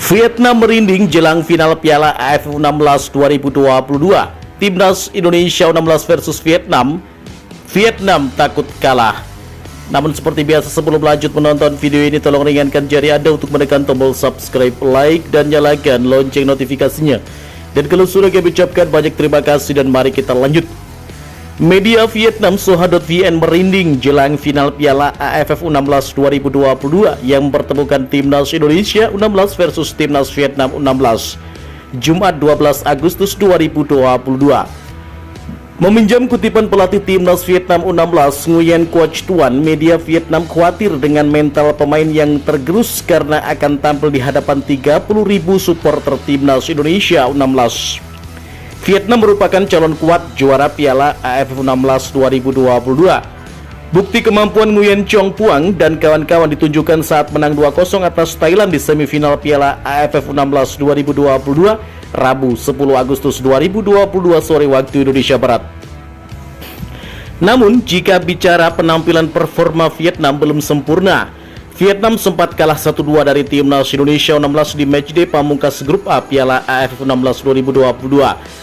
Vietnam merinding jelang final Piala AFF U16 2022. Timnas Indonesia U16 versus Vietnam. Vietnam takut kalah. Namun seperti biasa, sebelum lanjut menonton video ini, tolong ringankan jari Anda untuk menekan tombol subscribe, like, dan nyalakan lonceng notifikasinya. Dan kalau sudah, kami ucapkan banyak terima kasih dan mari kita lanjut. Media Vietnam Soha.vn merinding jelang final Piala AFF U16 2022 yang mempertemukan Timnas Indonesia U16 versus Timnas Vietnam U16 Jumat 12 Agustus 2022. Meminjam kutipan pelatih Timnas Vietnam U16 Nguyen Quoc Tuan, media Vietnam khawatir dengan mental pemain yang tergerus karena akan tampil di hadapan 30.000 supporter Timnas Indonesia U16. Vietnam merupakan calon kuat juara Piala AFF U16 2022. Bukti kemampuan Nguyen Chong Puang dan kawan-kawan ditunjukkan saat menang 2-0 atas Thailand di semifinal Piala AFF U16 2022 Rabu 10 Agustus 2022 sore waktu Indonesia Barat. Namun jika bicara penampilan, performa Vietnam belum sempurna. Vietnam sempat kalah 1-2 dari Timnas Indonesia U16 di matchday pamungkas grup A Piala AFF U16 2022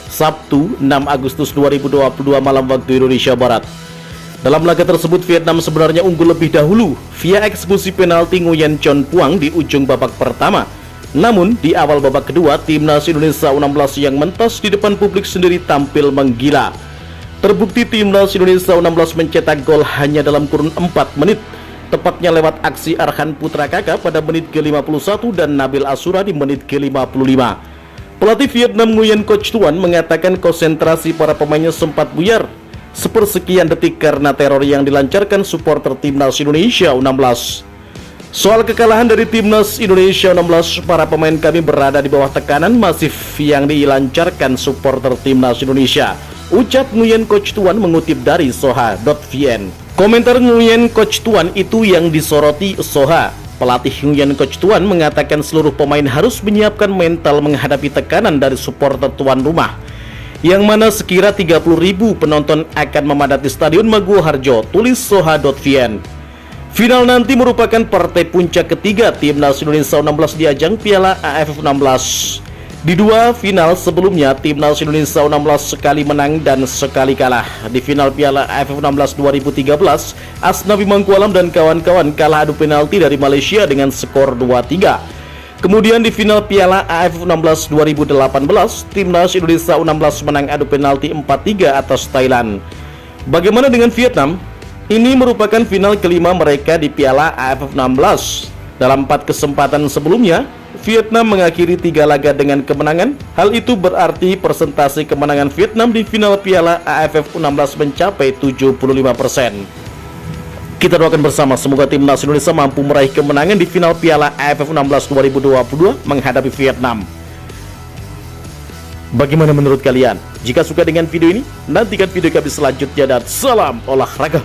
Sabtu 6 Agustus 2022 malam waktu Indonesia Barat. Dalam laga tersebut Vietnam sebenarnya unggul lebih dahulu via eksekusi penalti Nguyen Chong Puang di ujung babak pertama. Namun di awal babak kedua, Timnas Indonesia U16 yang mentas di depan publik sendiri tampil menggila. Terbukti Timnas Indonesia U16 mencetak gol hanya dalam kurun 4 menit, tepatnya lewat aksi Arhan Putra Kakak pada menit ke-51 dan Nabil Asura di menit ke-55. Pelatih Vietnam Nguyen Quoc Tuan mengatakan konsentrasi para pemainnya sempat buyar sepersekian detik karena teror yang dilancarkan supporter Timnas Indonesia U16. Soal kekalahan dari Timnas Indonesia U16, para pemain kami berada di bawah tekanan masif yang dilancarkan supporter Timnas Indonesia, ucap Nguyen Quoc Tuan mengutip dari Soha.vn. Komentar Nguyen Quoc Tuan itu yang disoroti Soha. Pelatih Nguyen Quoc Tuan mengatakan seluruh pemain harus menyiapkan mental menghadapi tekanan dari supporter tuan rumah, yang mana sekira 30.000 penonton akan memadati Stadion Maguwo Harjo, tulis Soha.vn. Final nanti merupakan partai puncak ketiga Timnas Indonesia U16 di ajang Piala AFF U16. Di dua final sebelumnya, Timnas Indonesia U16 sekali menang dan sekali kalah. Di final Piala AFF U16 2013, Asnawi Mangkualam dan kawan-kawan kalah adu penalti dari Malaysia dengan skor 2-3. Kemudian di final Piala AFF U16 2018, Timnas Indonesia U16 menang adu penalti 4-3 atas Thailand. Bagaimana dengan Vietnam? Ini merupakan final kelima mereka di Piala AFF U16. Dalam 4 kesempatan sebelumnya, Vietnam mengakhiri 3 laga dengan kemenangan. Hal itu berarti persentase kemenangan Vietnam di final Piala AFF U16 mencapai 75%. Kita doakan bersama semoga Timnas Indonesia mampu meraih kemenangan di final Piala AFF U16 2022 menghadapi Vietnam. Bagaimana menurut kalian? Jika suka dengan video ini, nantikan video kami selanjutnya dan salam olahraga.